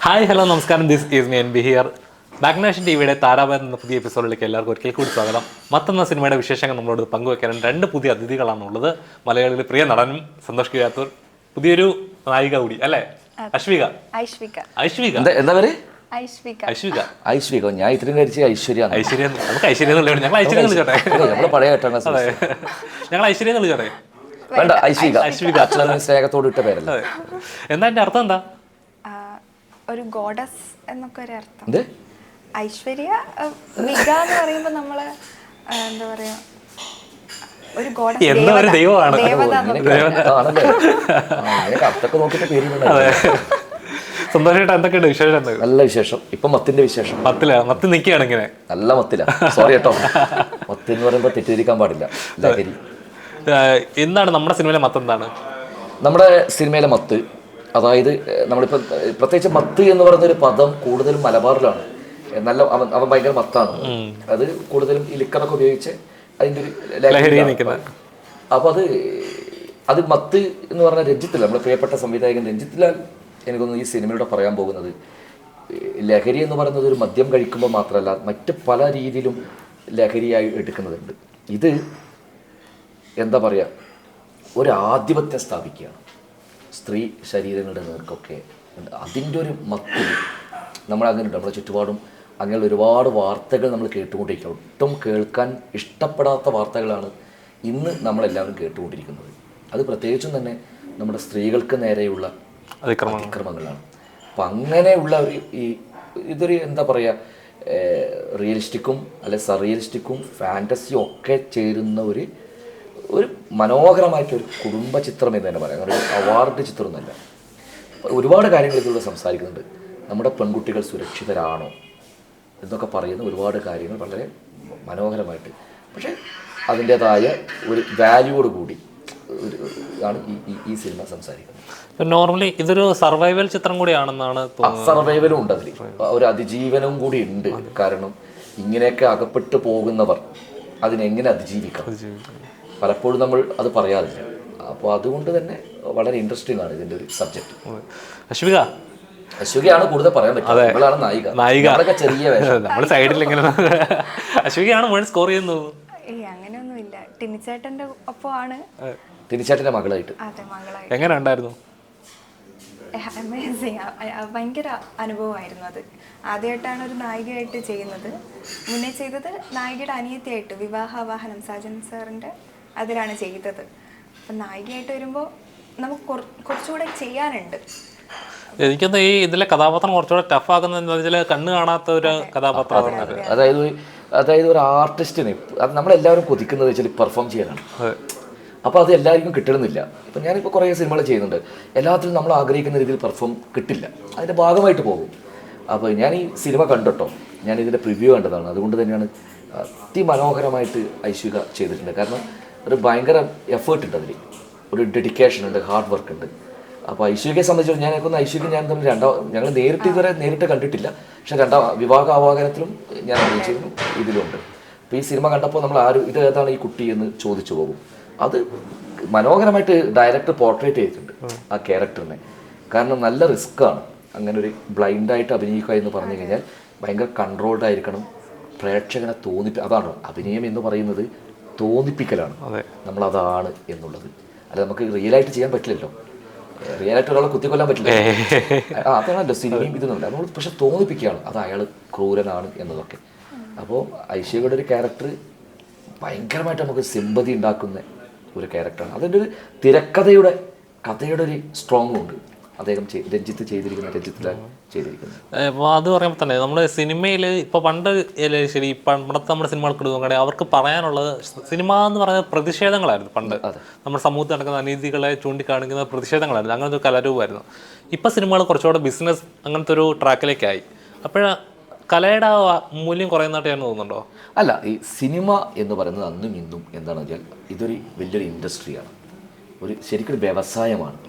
Hi hello നമസ്കാരം, this is me N B here. ബാഗ്നേഷൻ ടിവിയുടെ താരാപഥം എന്ന പുതിയ എപ്പിസോഡിലേക്ക് എല്ലാവർക്കും ഒരിക്കൽ കൂടി സ്വാഗതം. മത്തെന്ന സിനിമയുടെ വിശേഷങ്ങൾ നമ്മളോട് പങ്കുവയ്ക്കാനും രണ്ട് പുതിയ അതിഥികളാണുള്ളത്. മലയാളിയുടെ പ്രിയ നടനും സന്തോഷ് കിഴാത്തൂർ, പുതിയൊരു നായിക കൂടി അല്ലേ, അശ്വിക. എന്താ പേര്? ഐശ്വിക. ഞാൻ ഇത്രയും കഴിച്ച് ഐശ്വര്യ. നമുക്ക് ഐശ്വര്യ ഞങ്ങൾ ഐശ്വര്യ എന്ന് വിളിച്ചോട്ടെ. നമ്മള് പഴയ ഞങ്ങൾ ഐശ്വര്യ എന്ന് വിളിച്ചോട്ടെ. വേണ്ട, ഐശ്വിക സ്നേഹത്തോട് ഇട്ട പേരല്ല. എന്താ എന്റെ അർത്ഥം? എന്താ ഒരു ഗോഡസ് എന്നൊക്കെ ഒരു അർത്ഥം. ഐശ്വര്യ വിക എന്ന് പറയുമ്പോ നമ്മള് എന്താ പറയാ, ഒരു ഗോഡസ്, ഒരു ദൈവമാണ്. സന്തോഷമായിട്ട് എന്തൊക്കെയുണ്ട് വിശേഷം? നല്ല വിശേഷം. ഇപ്പൊ മത്തിന്റെ വിശേഷം. മത്ത് നിൽക്കുകയാണ് ഇങ്ങനെ. നല്ല മത്തില. സോറി കേട്ടോ, മത്ത് എന്ന് പറയുമ്പോ തെറ്റിദ്ധരിക്കാൻ പാടില്ല. ലഹരി. എന്താണ് നമ്മുടെ സിനിമയിലെ മത്ത്? എന്താണ് നമ്മുടെ സിനിമയിലെ മത്ത്? അതായത് നമ്മളിപ്പോൾ പ്രത്യേകിച്ച് മത്ത് എന്ന് പറയുന്നൊരു പദം കൂടുതലും മലബാറിലാണ്. നല്ല അവൻ ഭയങ്കര മത്താണ്. അത് കൂടുതലും ഈ ലിക്കറൊക്കെ ഉപയോഗിച്ച് അതിൻ്റെ ഒരു ലഹരി. അപ്പോൾ അത് മത്ത് എന്ന് പറഞ്ഞ രഞ്ജിത്ത്, നമ്മുടെ പ്രിയപ്പെട്ട സംവിധായകൻ രഞ്ജിത്ത് ലാൽ എനിക്കൊന്ന് ഈ സിനിമയിലൂടെ പറയാൻ പോകുന്നത്, ലഹരി എന്ന് പറയുന്നത് ഒരു മദ്യം കഴിക്കുമ്പോൾ മാത്രമല്ല, മറ്റ് പല രീതിയിലും ലഹരിയായി എടുക്കുന്നതുണ്ട്. ഇത് എന്താ പറയുക, ഒരു ആധിപത്യം സ്ഥാപിക്കുകയാണ് സ്ത്രീ ശരീരങ്ങളുടെ നേർക്കൊക്കെ. അതിൻ്റെ ഒരു മത്തിൽ നമ്മളങ്ങനെയുണ്ട്. നമ്മുടെ ചുറ്റുപാടും അങ്ങനെ ഒരുപാട് വാർത്തകൾ നമ്മൾ കേട്ടുകൊണ്ടിരിക്കുക. ഒട്ടും കേൾക്കാൻ ഇഷ്ടപ്പെടാത്ത വാർത്തകളാണ് ഇന്ന് നമ്മളെല്ലാവരും കേട്ടുകൊണ്ടിരിക്കുന്നത്. അത് പ്രത്യേകിച്ചും തന്നെ നമ്മുടെ സ്ത്രീകൾക്ക് നേരെയുള്ള അതിക്രമങ്ങളാണ്. അപ്പം അങ്ങനെയുള്ള ഇതൊരു എന്താ പറയുക, റിയലിസ്റ്റിക്കും അല്ലെ സറിയലിസ്റ്റിക്കും ഫാൻറ്റസിയും ഒക്കെ ചേരുന്ന ഒരു മനോഹരമായിട്ടൊരു കുടുംബ ചിത്രം എന്ന് തന്നെ പറയാം. ഒരു അവാർഡ് ചിത്രമൊന്നുമല്ല. ഒരുപാട് കാര്യങ്ങൾ ഇതിലൂടെ സംസാരിക്കുന്നുണ്ട്. നമ്മുടെ പെൺകുട്ടികൾ സുരക്ഷിതരാണോ എന്നൊക്കെ പറയുന്ന ഒരുപാട് കാര്യങ്ങൾ വളരെ മനോഹരമായിട്ട്, പക്ഷേ അതിൻ്റെതായ ഒരു വാല്യൂയോട് കൂടി ആണ് ഈ സിനിമ സംസാരിക്കുന്നത്. നോർമലി ഇതൊരു സർവൈവൽ ചിത്രം കൂടിയാണെന്നാണ്. സർവൈവലും ഉണ്ട് അതിൽ, ഒരു അതിജീവനവും കൂടി ഉണ്ട്. കാരണം ഇങ്ങനെയൊക്കെ അകപ്പെട്ടു പോകുന്നവർ അതിനെങ്ങനെ അതിജീവിക്കാം, പലപ്പോഴും നമ്മൾ അത് പറയാറില്ല. അപ്പോൾ അതുകൊണ്ട് തന്നെ വളരെ ഇൻട്രസ്റ്റിംഗ് ആണ് ഇതിൻ്റെ ഒരു സബ്ജക്റ്റ്. അശ്വികയാണ് കൂടുതൽ പറയാൻ പറ്റുന്നത്. നമ്മളാണ് നായിക. ചെറിയ നമ്മുടെ സൈഡിൽ ഇങ്ങനെ അശ്വികയാണ് മുഴുവൻ സ്കോർ ചെയ്യുന്നത്. അങ്ങനെയൊന്നുമില്ല, ടിനിച്ചേട്ടന്റെ ഒപ്പമാണ്, ടിനിച്ചേട്ടന്റെ മകളായിട്ട്. എങ്ങനെ ഉണ്ടായിരുന്നു? ഭയങ്കര അനുഭവമായിരുന്നു അത്. ആദ്യമായിട്ടാണ് ഒരു നായികയായിട്ട് ചെയ്യുന്നത്. മുന്നേ ചെയ്തത് നായികയുടെ അനിയത്തിയായിട്ട് വിവാഹവാഹനം സാജൻ സാറിന്റെ അതിലാണ് ചെയ്തത്. അപ്പം നായികയായിട്ട് വരുമ്പോൾ നമുക്ക് കുറച്ചുകൂടെ ചെയ്യാനുണ്ട്. എനിക്കൊന്ന് ഈ ഇതിലെ കഥാപാത്രം കുറച്ചുകൂടെ ടഫ് ആക്കുന്നതെന്ന് വെച്ചാൽ കണ്ണ് കാണാത്ത ഒരു കഥാപാത്രമാണ്. അതായത് ഒരു ആർട്ടിസ്റ്റിന് അത് നമ്മളെല്ലാവരും കൊതിക്കുന്നത് വെച്ചാൽ പെർഫോം ചെയ്യാനാണ്. അപ്പോൾ അത് എല്ലാവർക്കും കിട്ടണമെന്നില്ല. ഇപ്പം ഞാനിപ്പോൾ കുറേ സിനിമകൾ ചെയ്യുന്നുണ്ട്. എല്ലാത്തിലും നമ്മൾ ആഗ്രഹിക്കുന്ന രീതിയിൽ പെർഫോം കിട്ടില്ല, അതിൻ്റെ ഭാഗമായിട്ട് പോകും. അപ്പോൾ ഞാൻ ഈ സിനിമ കണ്ടിട്ടോ, ഞാൻ ഇതിൻ്റെ പ്രിവ്യൂ കണ്ടതാണ്. അതുകൊണ്ട് തന്നെയാണ് അതിമനോഹരമായിട്ട് ഐശ്വിക ചെയ്തിട്ടുണ്ട്. കാരണം ഒരു ഭയങ്കര എഫേർട്ട് ഉണ്ട് അതിൽ, ഒരു ഡെഡിക്കേഷൻ ഉണ്ട്, ഹാർഡ് വർക്ക് ഉണ്ട്. അപ്പോൾ ഐശ്വികയെ സംബന്ധിച്ചിടത്തോളം ഞാൻ തമ്മിൽ ഞങ്ങൾ നേരിട്ട് കണ്ടിട്ടില്ല. പക്ഷേ വിവാഹ ആവാഹനത്തിലും ഞാൻ അഭിനയിച്ചിരുന്നു, ഇതിലുണ്ട്. അപ്പോൾ ഈ സിനിമ കണ്ടപ്പോൾ നമ്മൾ ഇത് ഏതാണ് ഈ കുട്ടി എന്ന് ചോദിച്ചു പോകും. അത് മനോഹരമായിട്ട് ഡയറക്ടർ പോർട്രേറ്റ് ചെയ്തിട്ടുണ്ട് ആ ക്യാരക്ടറിനെ. കാരണം നല്ല റിസ്ക്കാണ് അങ്ങനെ ഒരു ബ്ലൈൻഡായിട്ട് അഭിനയിക്കുക എന്ന് പറഞ്ഞു കഴിഞ്ഞാൽ. ഭയങ്കര കൺട്രോൾഡ് ആയിരിക്കണം, പ്രേക്ഷകനെ അതാണ് അഭിനയം എന്ന് പറയുന്നത്, തോന്നിപ്പിക്കലാണ്. നമ്മളതാണ് എന്നുള്ളത്. അല്ല, നമുക്ക് റിയലായിട്ട് ചെയ്യാൻ പറ്റില്ലല്ലോ. റിയലായിട്ട് ഒരാളെ കുത്തിക്കൊല്ലാൻ പറ്റില്ല. അതാണല്ലോ സിനിമയും ഇതൊന്നുമില്ല. നമ്മൾ പക്ഷെ തോന്നിപ്പിക്കുകയാണ് അത് അയാൾ ക്രൂരനാണ് എന്നതൊക്കെ. അപ്പോൾ ഐശ്വര്യയുടെ ഒരു ക്യാരക്ടർ ഭയങ്കരമായിട്ട് നമുക്ക് സിമ്പതി ഉണ്ടാക്കുന്ന ഒരു ക്യാരക്ടറാണ്. അതിൻ്റെ ഒരു തിരക്കഥയുടെ ഒരു സ്ട്രോങ് ഉണ്ട് അദ്ദേഹം രഞ്ജിത്ത് ചെയ്തിരിക്കുന്നത്. അപ്പോൾ അത് പറയുമ്പോൾ തന്നെ നമ്മുടെ സിനിമയിൽ ഇപ്പോൾ പണ്ട് ശരി, പണ്ടത്തെ നമ്മുടെ സിനിമകൾക്ക് നോക്കുകയാണെങ്കിൽ അവർക്ക് പറയാനുള്ളത് സിനിമ എന്ന് പറയുന്നത് പ്രതിഷേധങ്ങളായിരുന്നു. പണ്ട് നമ്മുടെ സമൂഹത്തിൽ നടക്കുന്ന അനീതികളെ ചൂണ്ടിക്കാണിക്കുന്ന പ്രതിഷേധങ്ങളായിരുന്നു. അങ്ങനത്തെ ഒരു കലാരൂപമായിരുന്നു. ഇപ്പോൾ സിനിമകൾ കുറച്ചുകൂടെ ബിസിനസ് അങ്ങനത്തെ ഒരു ട്രാക്കിലേക്കായി. അപ്പോൾ കലയുടെ മൂല്യം കുറയുന്നതായിട്ടാണ് തോന്നുന്നുണ്ടോ? അല്ല, ഈ സിനിമ എന്ന് പറയുന്നത് അന്നും ഇന്നും എന്താണെന്ന് വെച്ചാൽ ഇതൊരു വലിയൊരു ഇൻഡസ്ട്രിയാണ്, ശരിക്കൊരു വ്യവസായമാണ്.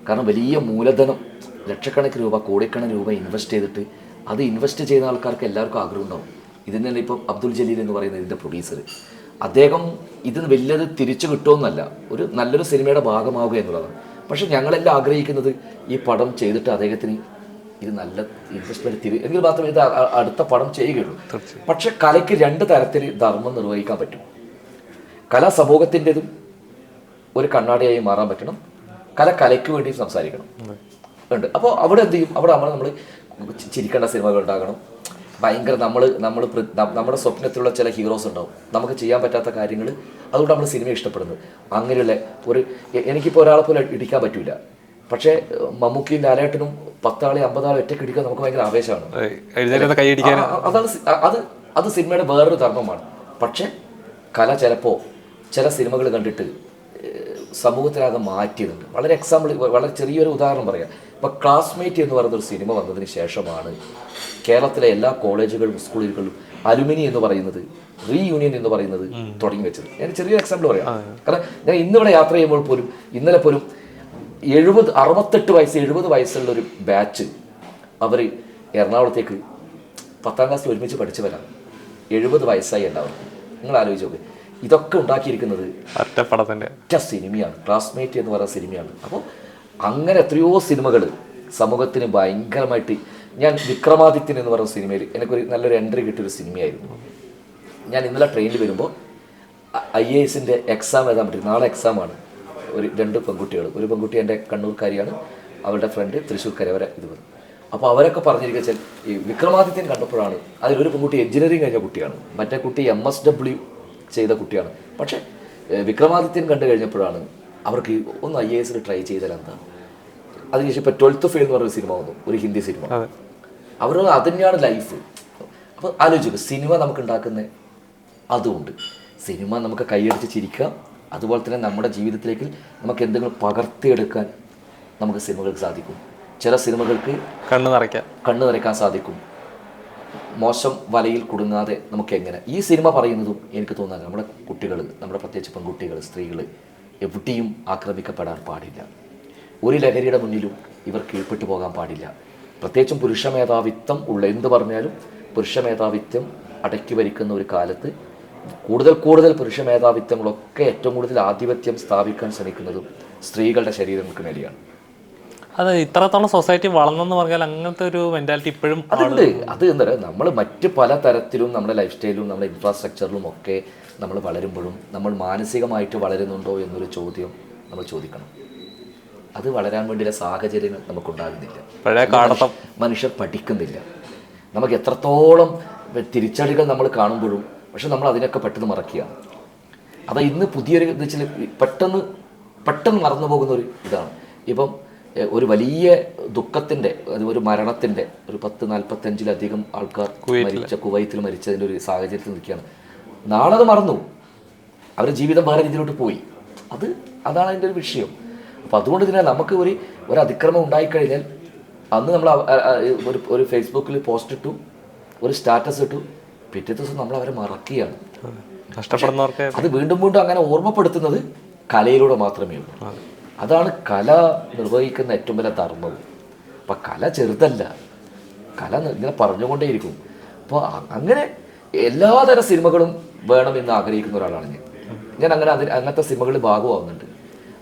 കാരണം വലിയ മൂലധനം, ലക്ഷക്കണക്കിന് രൂപ, കോടിക്കണക്കിന് രൂപ ഇൻവെസ്റ്റ് ചെയ്തിട്ട് അത് ഇൻവെസ്റ്റ് ചെയ്യുന്ന ആൾക്കാർക്ക് എല്ലാവർക്കും ആഗ്രഹം ഉണ്ടാവും. ഇതിന് തന്നെ ഇപ്പം അബ്ദുൽ ജലീൽ എന്ന് പറയുന്ന ഇതിൻ്റെ പ്രൊഡ്യൂസർ, അദ്ദേഹം ഇതിന് വലിയത് തിരിച്ചു കിട്ടുമെന്നല്ല, ഒരു നല്ലൊരു സിനിമയുടെ ഭാഗമാവുക എന്നുള്ളതാണ്. പക്ഷെ ഞങ്ങളെല്ലാം ആഗ്രഹിക്കുന്നത് ഈ പടം ചെയ്തിട്ട് അദ്ദേഹത്തിന് ഇത് നല്ല ഇൻവെസ്റ്റ്മെന്റ് എങ്കിൽ മാത്രമേ ഇത് അടുത്ത പടം ചെയ്യുകയുള്ളൂ. പക്ഷെ കലയ്ക്ക് 2 തരത്തിൽ ധർമ്മം നിർവഹിക്കാൻ പറ്റും. കല സമൂഹത്തിൻ്റെതും ഒരു കണ്ണാടിയായി മാറാൻ പറ്റണം, കലയ്ക്ക് വേണ്ടി സംസാരിക്കണം ഉണ്ട്. അപ്പോൾ അവിടെ എന്ത് ചെയ്യും, അവിടെ നമ്മൾ ചിരിക്കേണ്ട സിനിമകൾ ഉണ്ടാകണം. ഭയങ്കര നമ്മുടെ സ്വപ്നത്തിലുള്ള ചില ഹീറോസ് ഉണ്ടാവും, നമുക്ക് ചെയ്യാൻ പറ്റാത്ത കാര്യങ്ങൾ, അതുകൊണ്ട് നമ്മൾ സിനിമ ഇഷ്ടപ്പെടുന്നത്. അങ്ങനെയുള്ള എനിക്കിപ്പോൾ ഒരാളെ പോലെ ഇടിക്കാൻ പറ്റൂല, പക്ഷേ മമ്മൂക്കിയും ലാലേട്ടനും 10 ആളെ 50 ആളെ ഒറ്റയ്ക്ക് ഇടിക്കാൻ നമുക്ക് ഭയങ്കര ആവേശമാണ്. അത് സിനിമയുടെ വേറൊരു ധർമ്മമാണ്. പക്ഷെ കല ചിലപ്പോൾ ചില സിനിമകൾ കണ്ടിട്ട് സമൂഹത്തിലാകെ മാറ്റിയതുണ്ട്. വളരെ ചെറിയൊരു ഉദാഹരണം പറയാം. ഇപ്പോൾ ക്ലാസ്മേറ്റ് എന്ന് പറയുന്നൊരു സിനിമ വന്നതിന് ശേഷമാണ് കേരളത്തിലെ എല്ലാ കോളേജുകളും സ്കൂളുകളിലും അലുമിനി എന്ന് പറയുന്നത്, റീയൂണിയൻ എന്ന് പറയുന്നത് തുടങ്ങി വെച്ചത്. ഞാൻ ചെറിയൊരു എക്സാമ്പിൾ പറയാം. കാരണം ഞാൻ ഇന്നിവിടെ യാത്ര ചെയ്യുമ്പോൾ പോലും, ഇന്നലെ പോലും 70 വയസ്സുള്ള ഒരു ബാച്ച് അവർ എറണാകുളത്തേക്ക് 10ാം ക്ലാസ്സിൽ ഒരുമിച്ച് പഠിച്ചവരാണ്. 70 വയസ്സായി എല്ലാവർക്കും. നിങ്ങൾ ആലോചിച്ച് നോക്ക്. ഇതൊക്കെ ഉണ്ടാക്കിയിരിക്കുന്നത് ഒറ്റ സിനിമയാണ്, ക്ലാസ്മേറ്റ് എന്ന് പറയുന്ന സിനിമയാണ്. അപ്പോൾ അങ്ങനെ എത്രയോ സിനിമകൾ സമൂഹത്തിന് ഭയങ്കരമായിട്ട്. ഞാൻ വിക്രമാദിത്യൻ എന്ന് പറയുന്ന സിനിമയിൽ എനിക്കൊരു നല്ലൊരു എൻട്രി കിട്ടിയൊരു സിനിമയായിരുന്നു. ഞാൻ ഇന്നലെ ട്രെയിനിൽ വരുമ്പോൾ IAS എക്സാം എഴുതാൻ പറ്റും. നാളെ എക്സാമാണ്. 2 പെൺകുട്ടികൾ, ഒരു പെൺകുട്ടി എൻ്റെ കണ്ണൂർക്കാരിയാണ്, അവരുടെ ഫ്രണ്ട് തൃശ്ശൂർക്കാരി, അവരെ ഇത് വരും. അപ്പോൾ അവരൊക്കെ പറഞ്ഞിരിക്കുക ഈ വിക്രമാദിത്യൻ കണ്ടപ്പോഴാണ്, അതിലൊരു പെൺകുട്ടി എഞ്ചിനീയറിംഗ് കഴിഞ്ഞ കുട്ടിയാണ്, മറ്റേ കുട്ടി MSW ചെയ്ത കുട്ടിയാണ്. പക്ഷേ വിക്രമാദിത്യൻ കണ്ടു കഴിഞ്ഞപ്പോഴാണ് അവർക്ക് ഒന്ന് IAS ട്രൈ ചെയ്താൽ എന്താ. അതിനുശേഷം ഇപ്പോൾ 12th ഫെയിൽ എന്ന് പറഞ്ഞൊരു സിനിമ വന്നു, ഒരു ഹിന്ദി സിനിമ. അവർ അത് തന്നെയാണ് ലൈഫ്. അപ്പോൾ ആലോചിക്കുക, സിനിമ നമുക്ക് ഉണ്ടാക്കുന്ന അതുകൊണ്ട് സിനിമ നമുക്ക് കൈയടിച്ച് ചിരിക്കുക, അതുപോലെ തന്നെ നമ്മുടെ ജീവിതത്തിലേക്ക് നമുക്ക് എന്തെങ്കിലും പകർത്തിയെടുക്കാൻ നമുക്ക് സിനിമകൾക്ക് സാധിക്കും. ചില സിനിമകൾക്ക് കണ്ണ് നിറയ്ക്കാൻ സാധിക്കും. മോശം വലയിൽ കുടുങ്ങാതെ നമുക്ക് എങ്ങനെ. ഈ സിനിമ പറയുന്നതും എനിക്ക് തോന്നുന്നത് നമ്മുടെ കുട്ടികൾ, നമ്മുടെ പ്രത്യേകിച്ച് പെൺകുട്ടികൾ, സ്ത്രീകൾ എവിടെയും ആക്രമിക്കപ്പെടാൻ പാടില്ല. ഒരു ലഹരിയുടെ മുന്നിലും ഇവർ കീഴ്പ്പെട്ടു പോകാൻ പാടില്ല. പ്രത്യേകിച്ചും പുരുഷ മേധാവിത്വം ഉള്ള എന്ത് പറഞ്ഞാലും പുരുഷ മേധാവിത്വം അടക്കി ഭരിക്കുന്ന ഒരു കാലത്ത് കൂടുതൽ പുരുഷ മേധാവിത്വങ്ങളൊക്കെ ഏറ്റവും കൂടുതൽ ആധിപത്യം സ്ഥാപിക്കാൻ ശ്രമിക്കുന്നതും സ്ത്രീകളുടെ ശരീരങ്ങൾക്ക് മേലെയാണ്. അത് ഇത്രത്തോളം സൊസൈറ്റി വളർന്നെന്ന് പറഞ്ഞാൽ അങ്ങനത്തെ ഒരു മെന്റാലിറ്റി ഇപ്പോഴും അതുണ്ട്. അത് എന്താ പറയുക, നമ്മൾ മറ്റ് പല തരത്തിലും നമ്മുടെ ലൈഫ് സ്റ്റൈലും നമ്മുടെ ഇൻഫ്രാസ്ട്രക്ചറിലും ഒക്കെ നമ്മൾ വളരുമ്പോഴും നമ്മൾ മാനസികമായിട്ട് വളരുന്നുണ്ടോ എന്നൊരു ചോദ്യം നമ്മൾ ചോദിക്കണം. അത് വളരാൻ വേണ്ടിയുള്ള സാഹചര്യങ്ങൾ നമുക്കുണ്ടാകുന്നില്ല. മനുഷ്യർ പഠിക്കുന്നില്ല. നമുക്ക് എത്രത്തോളം തിരിച്ചടികൾ നമ്മൾ കാണുമ്പോഴും പക്ഷെ നമ്മൾ അതിനൊക്കെ പെട്ടെന്ന് മറക്കുകയാണ്. അത് ഇന്ന് പുതിയൊരു ഇത് വെച്ചാൽ പെട്ടെന്ന് മറന്നു പോകുന്ന ഒരു ഇതാണ്. ഇപ്പം ഒരു വലിയ ദുഃഖത്തിൻ്റെ, ഒരു മരണത്തിൻ്റെ, ഒരു 10-45 ആൾക്കാർ കുവൈത്തിൽ മരിച്ചതിൻ്റെ ഒരു സാഹചര്യത്തിൽ നിൽക്കുകയാണ്. നാളെ അത് മറന്നു, അവരുടെ ജീവിതം വേറെ രീതിയിലോട്ട് പോയി. അതാണ് അതിൻ്റെ ഒരു വിഷയം. അപ്പോൾ അതുകൊണ്ട് തന്നെ നമുക്ക് ഒരു അതിക്രമം ഉണ്ടായിക്കഴിഞ്ഞാൽ അന്ന് നമ്മൾ ഒരു ഫേസ്ബുക്കിൽ പോസ്റ്റ് ഇട്ടു, ഒരു സ്റ്റാറ്റസ് ഇട്ടു, പിറ്റേ ദിവസം നമ്മൾ അവരെ മറക്കുകയാണ്. നഷ്ടപ്പെടുന്നവർക്ക് അത് വീണ്ടും അങ്ങനെ ഓർമ്മപ്പെടുത്തുന്നത് കലയിലൂടെ മാത്രമേ ഉള്ളൂ. അതാണ് കല നിർവഹിക്കുന്ന ഏറ്റവും വലിയ ധർമ്മവും. അപ്പം കല ചെറുതല്ല, കല ഇങ്ങനെ പറഞ്ഞുകൊണ്ടേയിരിക്കും. അപ്പോൾ അങ്ങനെ എല്ലാതരം സിനിമകളും വേണമെന്ന് ആഗ്രഹിക്കുന്ന ഒരാളാണ് ഞാൻ. അങ്ങനത്തെ സിനിമകളിൽ ഭാഗമാവുന്നുണ്ട്.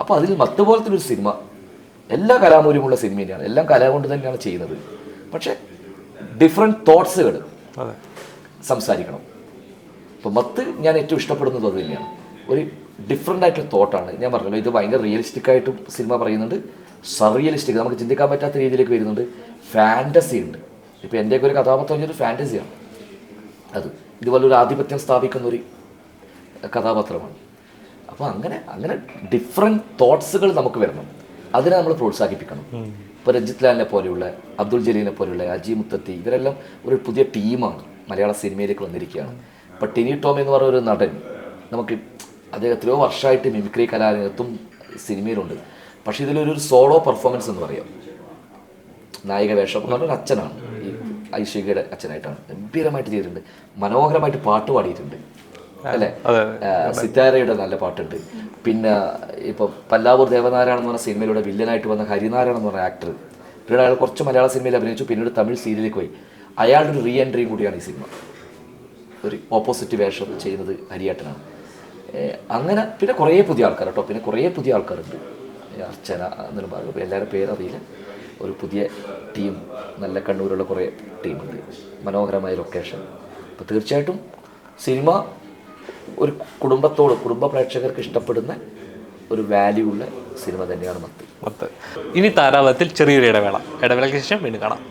അപ്പോൾ അതിൽ മത്തുപോലത്തെ ഒരു സിനിമ എല്ലാ കലാമൂല്യമുള്ള സിനിമ തന്നെയാണ്, എല്ലാം കല കൊണ്ട് തന്നെയാണ് ചെയ്യുന്നത്. പക്ഷേ ഡിഫറെൻറ്റ് തോട്ട്സുകൾ സംസാരിക്കണം. ഇപ്പോൾ മത്ത് ഞാൻ ഏറ്റവും ഇഷ്ടപ്പെടുന്നത് അത് തന്നെയാണ്. ഒരു ഡിഫറെൻ്റ് ആയിട്ടുള്ള തോട്ടാണ്. ഞാൻ പറഞ്ഞല്ലോ, ഇത് ഭയങ്കര റിയലിസ്റ്റിക്കായിട്ടും സിനിമ പറയുന്നുണ്ട്, സർറിയലിസ്റ്റിക് നമുക്ക് ചിന്തിക്കാൻ പറ്റാത്ത രീതിയിലേക്ക് വരുന്നുണ്ട്, ഫാൻറ്റസി ഉണ്ട്. ഇപ്പോൾ എൻ്റെയൊക്കെ ഒരു കഥാപാത്രം വെച്ചൊരു ഫാൻറ്റസിയാണ്. അത് ഇതുപോലെ ഒരു ആധിപത്യം സ്ഥാപിക്കുന്ന ഒരു കഥാപാത്രമാണ്. അപ്പോൾ അങ്ങനെ ഡിഫറെൻറ്റ് തോട്ട്സുകൾ നമുക്ക് വരണം. അതിനെ നമ്മൾ പ്രോത്സാഹിപ്പിക്കണം. ഇപ്പോൾ രഞ്ജിത്ത് ലാലിനെ പോലെയുള്ള, അബ്ദുൾ ജലീലിനെ പോലെയുള്ള, അജി മുത്തത്തി, ഇവരെല്ലാം ഒരു പുതിയ ടീമാണ് മലയാള സിനിമയിലേക്ക് വന്നിരിക്കുകയാണ്. ഇപ്പോൾ ടിനി ടോം എന്ന് പറയുന്ന ഒരു നടൻ, നമുക്ക് അദ്ദേഹം എത്രയോ വർഷമായിട്ട് മിമിക്രി കലാരംഗത്തും സിനിമയിലുണ്ട്. പക്ഷേ ഇതിലൊരു സോളോ പെർഫോമൻസ് എന്ന് പറയാം. നായിക വേഷം എന്ന് പറഞ്ഞൊരു അച്ഛനാണ്, ഈ ഐശ്വര്യയുടെ അച്ഛനായിട്ടാണ്. ഗംഭീരമായിട്ട് ചെയ്തിട്ടുണ്ട്, മനോഹരമായിട്ട് പാട്ട് പാടിയിട്ടുണ്ട് അല്ലേ. സിത്താരയുടെ നല്ല പാട്ടുണ്ട്. പിന്നെ ഇപ്പോൾ പല്ലാവൂർ ദേവനാരായണൻ എന്ന് പറഞ്ഞ സിനിമയിലൂടെ വില്ലനായിട്ട് വന്ന ഹരിനാരായണൻ എന്ന് പറഞ്ഞ ആക്ടർ, പിന്നീട് അയാൾ കുറച്ച് മലയാള സിനിമയിൽ അഭിനയിച്ചു, പിന്നീട് തമിഴ് സീരിയലിലേക്ക് പോയി. അയാളുടെ ഒരു റീ എൻട്രിയും കൂടിയാണ് ഈ സിനിമ. ഒരു ഓപ്പോസിറ്റ് വേഷം ചെയ്യുന്നത് ഹരിയേട്ടനാണ്. അങ്ങനെ പിന്നെ കുറേ പുതിയ ആൾക്കാർ കേട്ടോ, പിന്നെ കുറേ പുതിയ ആൾക്കാരുണ്ട്. അർച്ചന എന്നും പറയും, എല്ലാവരുടെ പേരറിയില്ല. ഒരു പുതിയ ടീം, നല്ല കണ്ണൂരുള്ള കുറേ ടീമുണ്ട്, മനോഹരമായ ലൊക്കേഷൻ. അപ്പോൾ തീർച്ചയായിട്ടും സിനിമ ഒരു കുടുംബ പ്രേക്ഷകർക്ക് ഇഷ്ടപ്പെടുന്ന ഒരു വാല്യൂ ഉള്ള സിനിമ തന്നെയാണ് മത്ത്. ഇനി താരാപഥത്തിൽ ചെറിയൊരു ഇടവേളയ്ക്ക് ശേഷം വീണ്ടും കാണാം.